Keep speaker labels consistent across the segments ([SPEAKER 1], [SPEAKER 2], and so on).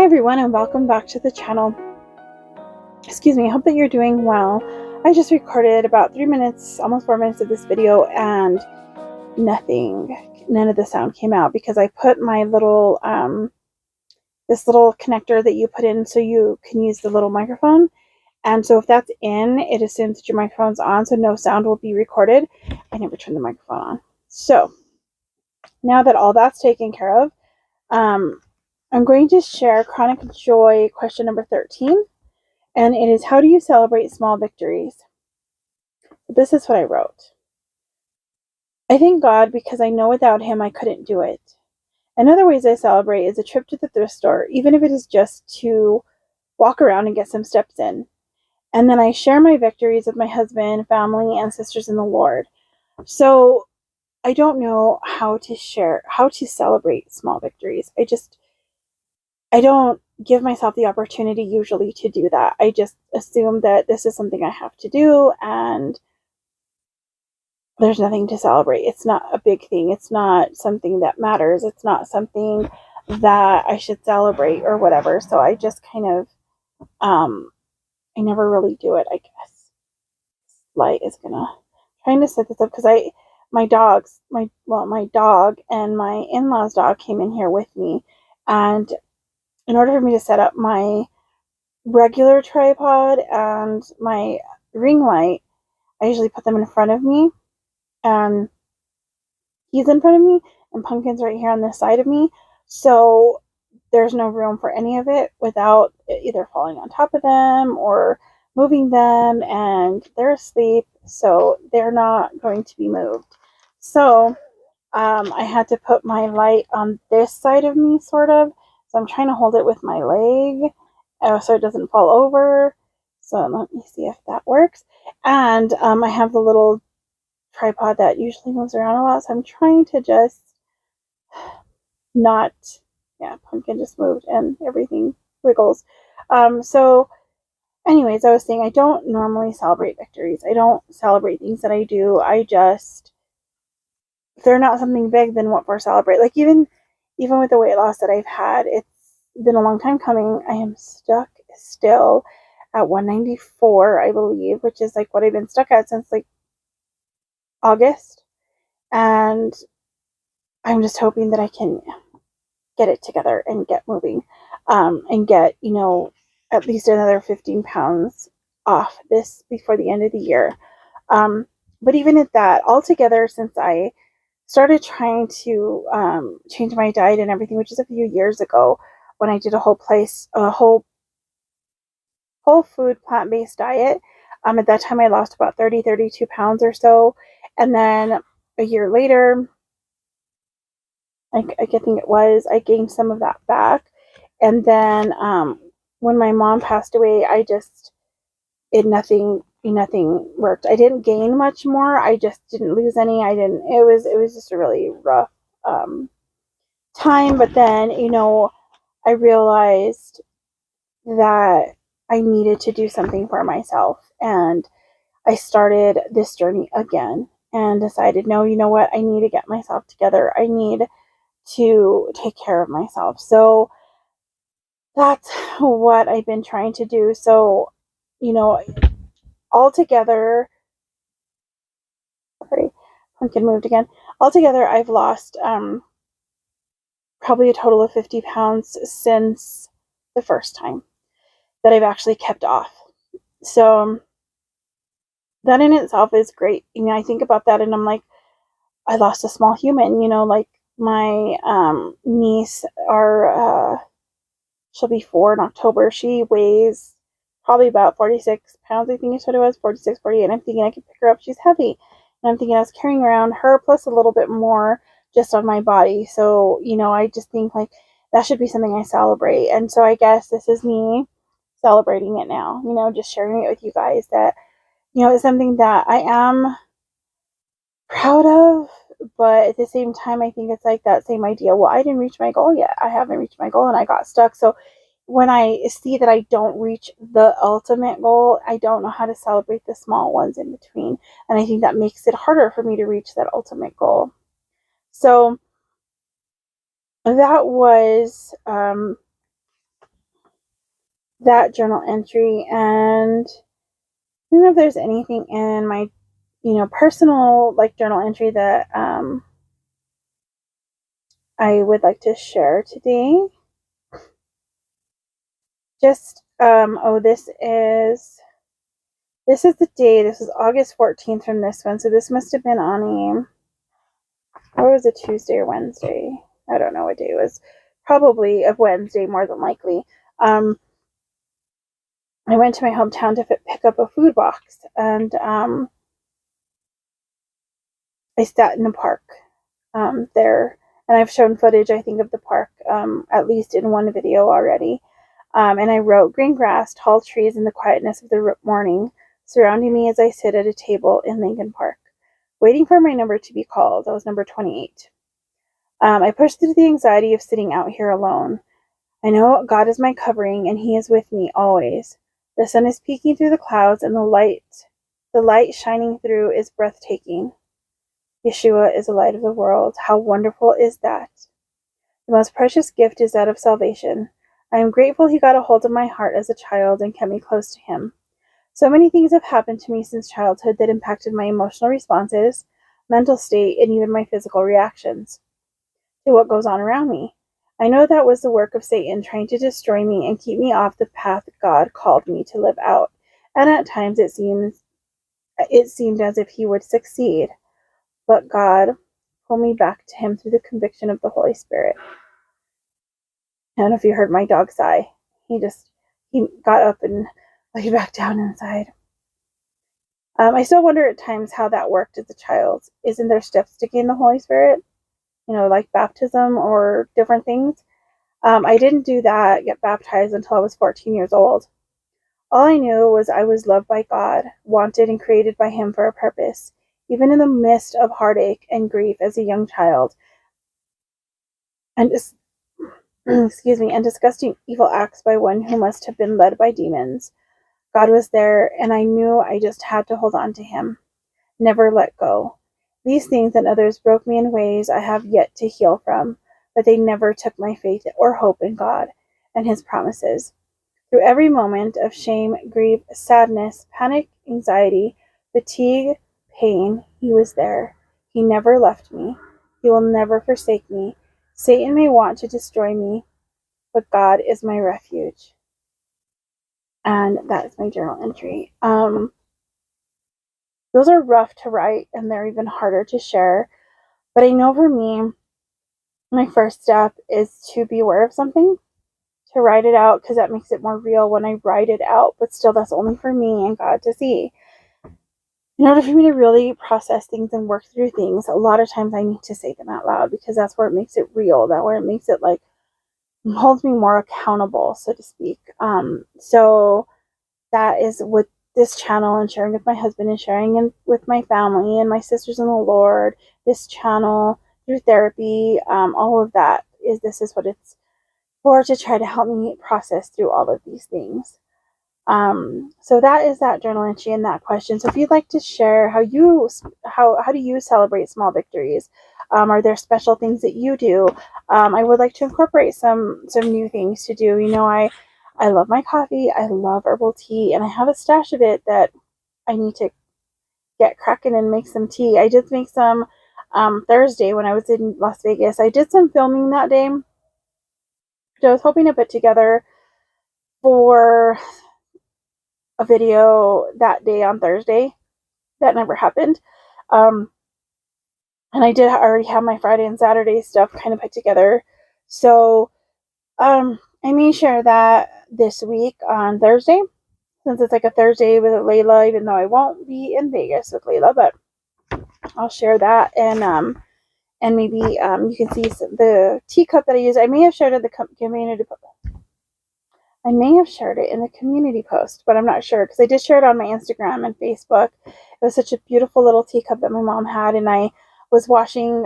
[SPEAKER 1] Hi everyone, and welcome back to the channel. Excuse me, I hope that you're doing well. I just recorded about 3 minutes, almost 4 minutes of this video, and none of the sound came out because I put my little, this little connector that you put in so you can use the little microphone. And so if that's in, it assumes that your microphone's on, so no sound will be recorded. I never turned the microphone on. So now that all that's taken care of, I'm going to share Chronic Joy question number 13. And it is, how do you celebrate small victories? This is what I wrote. I thank God because I know without Him I couldn't do it. Another ways I celebrate is a trip to the thrift store, even if it is just to walk around and get some steps in. And then I share my victories with my husband, family, and sisters in the Lord. So I don't know how to celebrate small victories. I don't give myself the opportunity usually to do that. I just assume that this is something I have to do and there's nothing to celebrate. It's not a big thing. It's not something that matters. It's not something that I should celebrate or whatever. So I just kind of, I never really do it, I guess. Light is trying to set this up because my dog and my in-laws dog came in here with me. And in order for me to set up my regular tripod and my ring light, I usually put them in front of me, and he's in front of me and Pumpkin's right here on this side of me, so there's no room for any of it without it either falling on top of them or moving them, and they're asleep, so they're not going to be moved. So I had to put my light on this side of me, sort of, so I'm trying to hold it with my leg so it doesn't fall over. So let me see if that works. And I have the little tripod that usually moves around a lot, so I'm trying to just not, yeah, Pumpkin just moved and everything wiggles. So anyways, I was saying I don't normally celebrate victories. I don't celebrate things that I do. If they're not something big, then what for celebrate? Like even with the weight loss that I've had, it's been a long time coming. I am stuck still at 194, I believe, which is like what I've been stuck at since like August. And I'm just hoping that I can get it together and get moving, and get, at least another 15 pounds off this before the end of the year. But even at that, altogether, since I started trying to change my diet and everything, which is a few years ago, when I did a whole food plant-based diet. At that time I lost about 32 pounds or so, and then a year later, I think it was, I gained some of that back. And then when my mom passed away, nothing worked. I didn't gain much more. I just didn't lose any. It was just a really rough time. But then, I realized that I needed to do something for myself. And I started this journey again and decided, no, you know what? I need to get myself together. I need to take care of myself. So that's what I've been trying to do. So, altogether, sorry, Pumpkin moved again. Altogether, I've lost probably a total of 50 pounds since the first time that I've actually kept off. So that in itself is great. I think about that and I'm like, I lost a small human, like my niece, she'll be 4 in October. She weighs probably about 46 pounds, I think is what it was, 46, 48. And I'm thinking I could pick her up. She's heavy. And I'm thinking I was carrying around her plus a little bit more just on my body. So, I just think like that should be something I celebrate. And so I guess this is me celebrating it now, just sharing it with you guys that, it's something that I am proud of, but at the same time, I think it's like that same idea. Well, I didn't reach my goal yet. I haven't reached my goal and I got stuck. So when I see that I don't reach the ultimate goal, I don't know how to celebrate the small ones in between. And I think that makes it harder for me to reach that ultimate goal. So that was that journal entry, and I don't know if there's anything in my, personal like journal entry that I would like to share today. Just oh, this is the day. This is August 14th from this one, so this must have been on or was it Tuesday or Wednesday? I don't know what day it was. Probably a Wednesday, more than likely. I went to my hometown to pick up a food box, and I sat in a park there, and I've shown footage, I think, of the park at least in one video already. And I wrote, "Green grass, tall trees, and the quietness of the morning surrounding me as I sit at a table in Lincoln Park, waiting for my number to be called." That was number 28. I pushed through the anxiety of sitting out here alone. I know God is my covering, and He is with me always. The sun is peeking through the clouds, and the light shining through is breathtaking. Yeshua is the light of the world. How wonderful is that? The most precious gift is that of salvation. I am grateful He got a hold of my heart as a child and kept me close to Him. So many things have happened to me since childhood that impacted my emotional responses, mental state, and even my physical reactions to what goes on around me. I know that was the work of Satan trying to destroy me and keep me off the path God called me to live out. And at times it seemed as if he would succeed. But God pulled me back to Him through the conviction of the Holy Spirit. I don't know if you heard my dog sigh. He got up and laid back down inside. I still wonder at times how that worked as a child. Isn't there steps to gain the Holy Spirit? Like baptism or different things. I didn't do that, get baptized, until I was 14 years old. All I knew was I was loved by God, wanted and created by Him for a purpose, even in the midst of heartache and grief as a young child, and excuse me, and disgusting evil acts by one who must have been led by demons. God was there, and I knew I just had to hold on to Him, never let go. These things and others broke me in ways I have yet to heal from, but they never took my faith or hope in God and His promises. Through every moment of shame, grief, sadness, panic, anxiety, fatigue, pain, He was there. He never left me. He will never forsake me. Satan may want to destroy me, but God is my refuge. And that is my journal entry. Those are rough to write, and they're even harder to share. But I know for me, my first step is to be aware of something, to write it out, because that makes it more real when I write it out. But still, that's only for me and God to see. In order for me to really process things and work through things, a lot of times I need to say them out loud, because that's where it makes it real. That where it makes it holds me more accountable, so to speak. So that is what this channel, and sharing with my husband, and sharing with my family and my sisters in the Lord, this channel through therapy, all of that this is what it's for, to try to help me process through all of these things. So that is that journal entry and that question. So if you'd like to share how do you celebrate small victories? Are there special things that you do? I would like to incorporate some new things to do. I love my coffee. I love herbal tea, and I have a stash of it that I need to get cracking and make some tea. I did make some Thursday when I was in Las Vegas. I did some filming that day, which I was hoping to put together for a video that day on Thursday. That never happened. And I did already have my Friday and Saturday stuff kind of put together. So I may share that this week on Thursday, since it's like a Thursday with Layla, even though I won't be in Vegas with Layla, but I'll share that. And maybe you can see the teacup that I use. I may have shared it in the community. I may have shared it in the community post, but I'm not sure, because I did share it on my Instagram and Facebook. It was such a beautiful little teacup that my mom had, and I was washing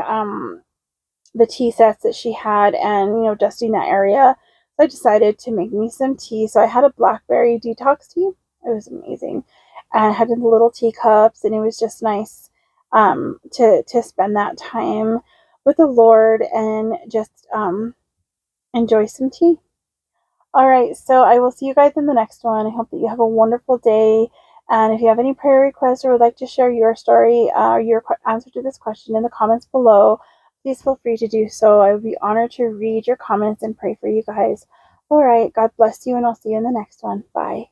[SPEAKER 1] the tea sets that she had, and dusting that area. So I decided to make me some tea. So I had a blackberry detox tea. It was amazing. And I had the little teacups, and it was just nice to spend that time with the Lord and just enjoy some tea. All right, so I will see you guys in the next one. I hope that you have a wonderful day. And if you have any prayer requests or would like to share your story or your answer to this question in the comments below, please feel free to do so. I would be honored to read your comments and pray for you guys. All right, God bless you, and I'll see you in the next one. Bye.